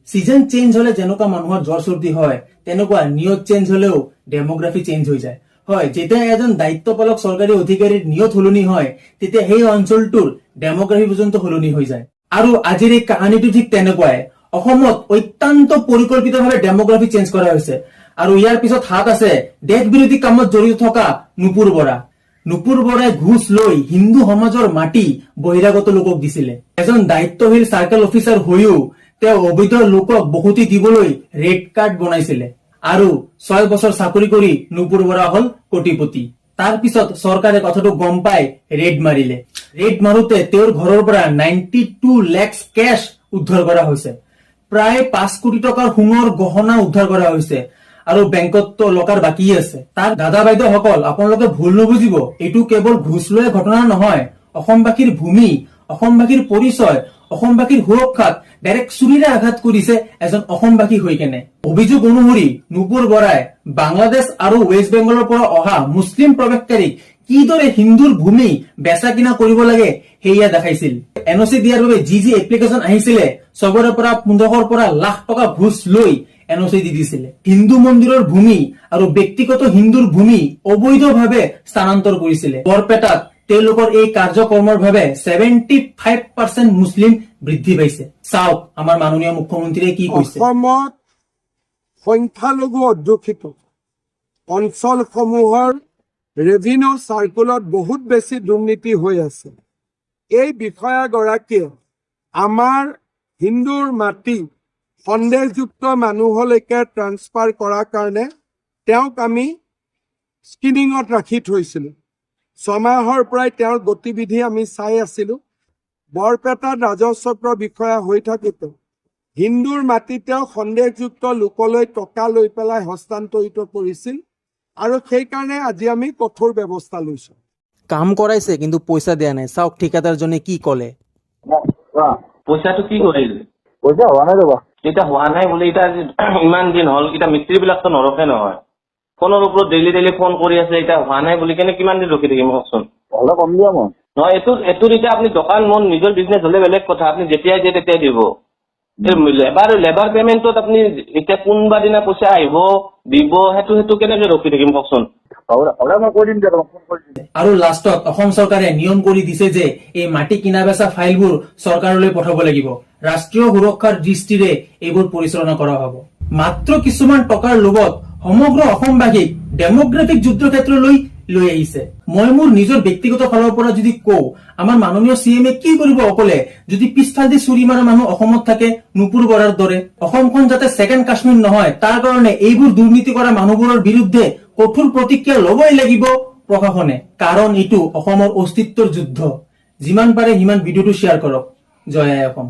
সিজন চেঞ্জ হলে যেনেকুৱা মানুহৰ জ্বৰ চৰ্দি হয় তেনেকুৱা নিয়ত চেঞ্জ হলেও ডেমোগ্ৰাফি চেঞ্জ হৈ যায়। হয়, যেতিয়া এজন দায়িত্বপালক চৰকাৰী অধিকাৰীৰ নিয়ত সলনি হয় তেতিয়া সেই অঞ্চলটোৰ ডেমোগ্ৰাফি পৰ্যন্ত সলনি হৈ যায়। আৰু আজিৰ এই কাহিনীটো ঠিক তেনেকুৱাই। অসমত অত্যন্ত পৰিকল্পিতভাৱে ডেমোগ্ৰাফি চেঞ্জ কৰা হৈছে আৰু ইয়াৰ পিছত হাত আছে দেশ বিৰোধী কামত জড়িত থকা নুপুৰ বৰা। নুপুৰ বৰাই ঘুষ লৈ হিন্দু সমাজৰ মাটি বহিৰাগত লোকক দিছিলে। এজন দায়িত্বশীল চাৰ্কেল অফিচাৰ হৈও তেওঁ অবৈধ লোকক বসতি দিবলৈ ৰেড কাৰ্ড বনাইছিলে আৰু 6 বছৰ চাকৰি কৰি নুপুৰ বৰা হল কোটিপতি। তাৰ পিছত চৰকাৰে কথাটো গম পাই ৰেড মাৰিলে। ৰেড মাৰোতে তেওঁৰ ঘৰৰ পৰা 92 লাখ কেশ উদ্ধাৰ কৰা হৈছে। প্ৰায় 5 কোটি টকাৰ সোণৰ গহনা উদ্ধাৰ কৰা হৈছে আৰু বেংকত লকাৰ বাকী আছে। তাৰ দাদা বাইদেউসকল, আপোনালোকে ভুল নুবুজিব, এইটো কেৱল ঘুষ লোৱা ঘটনা নহয়। অসমবাসীৰ ভূমি, অসমবাসীৰ পৰিচয়, অসমবাসীৰ সুৰক্ষাত ডাইৰেক্ট চুৰিৰে আঘাত কৰিছে এজন অসমবাসী হৈ কেনে। অভিযোগ অনুসৰি নুপুৰ বৰাই বাংলাদেশ আৰু ৱেষ্ট বেংগলৰ পৰা অহা মুছলিম প্ৰৱেশকাৰীক কিদৰে হিন্দুৰ ভূমি বেচা কিনা কৰিব লাগে সেয়া দেখাইছিল। এনঅচি দিয়াৰ বাবে যি এপ্লিকেশ্যন আহিছিলে চবৰে পৰা 1500 পৰা লাখ টকা ঘুষ লৈ এনঅচি দি দিছিলে। হিন্দু মন্দিৰৰ ভূমি আৰু ব্যক্তিগত হিন্দুৰ ভূমি অবৈধভাৱে স্থানান্তৰ কৰিছিলে। বৰপেটাত তেওঁলোকৰ এই কাৰ্যকৰ্মৰ বাবে 75% মুছলিম বৃদ্ধি পাইছে। চাওক আমাৰ মাননীয় মুখ্যমন্ত্ৰীয়ে কি কৈছে। অসমত সংখ্যালঘু অধ্যুষিত অঞ্চলসমূহৰ ৰেভিনিউ চাৰ্কুলত বহুত বেছি দুৰ্নীতি হৈ আছে। এই বিষয়াগৰাকীয়ে আমাৰ হিন্দুৰ মাটি সন্দেহযুক্ত মানুহলৈকে ট্ৰান্সফাৰ কৰাৰ কাৰণে তেওঁক আমি স্ক্ৰিনিঙত ৰাখি থৈছিলোঁ। 6 মাহৰ পৰাই তেওঁৰ গতিবিধি আমি চাই আছিলোঁ। বৰপেটাত ৰাজহচক্ৰ বিষয়া হৈ থাকোঁতে হিন্দুৰ মাটি তেওঁ সন্দেহযুক্ত লোকলৈ টকা লৈ পেলাই হস্তান্তৰিত কৰিছিল আৰু সেইকাৰণে আজি আমি কঠোৰ ব্যৱস্থা লৈছোঁ। কাম কৰাইছে কিন্তু পইচা দিয়া নাই। চাওক ঠিকাদাৰজনে কি ক'লে। পইচাটো কি কৰিল? পইচা হোৱা নাই ৰবা। এতিয়া হোৱা নাই বুলি এতিয়া ইমান দিন হ'ল, এতিয়া মিস্ত্ৰী বিলাকতো নৰখে নহয়। ফোনৰ ওপৰত ডেইলি ফোন কৰি আছে, এতিয়া হোৱা নাই বুলি কেনে কিমান দিন ৰখি থাকিম কওকচোন। অলপ কম দিয়া মই। নহয়, এইটোৰ এতিয়া আপুনি দোকান মোৰ নিজৰ বিজনেছ হলে বেলেগ কথা, আপুনি যেতিয়াই দিয়ে তেতিয়াই দিব। লেবাৰ পেমেণ্টত আপুনি এতিয়া কোনোবা দিনা পইচা আহিব দিব, সেইটো কেনেকে ৰখি থাকিম কওকচোন। আৰু লাষ্টত অসম চৰকাৰে নিয়ম কৰি দিছে যে এই মাটি কিনা বেচা ফাইলবোৰ চৰকাৰলৈ পঠাব লাগিব। ৰাষ্ট্ৰীয় সুৰক্ষাৰ দৃষ্টিৰে এইবোৰ পৰিচালনা কৰা হ'ব। মাত্ৰ কিছুমান টকাৰ লোভত সমগ্ৰ অসমবাসীক ডেমোগ্ৰাফিক যুদ্ধক্ষেত্ৰলৈ লৈ আহিছে। মই মোৰ নিজৰ ব্যক্তিগত ফালৰ পৰা যদি কওঁ, আমাৰ মাননীয় CM কি কৰিব অকলে যদি পিছফালেদি চুৰি মাৰা মানুহ অসমত থাকে নুপুৰ বৰাৰ দৰে। অসমখন যাতে ছেকেণ্ড কাশ্মীৰ নহয় তাৰ কাৰণে এইবোৰ দুৰ্নীতি কৰা মানুহবোৰৰ বিৰুদ্ধে কঠোৰ প্ৰতিক্ৰিয়া ল'বই লাগিব প্ৰশাসনে, কাৰণ এইটো অসমৰ অস্তিত্বৰ যুদ্ধ। যিমান পাৰে সিমান ভিডিঅ'টো শ্বেয়াৰ কৰক। জয় আই অসম।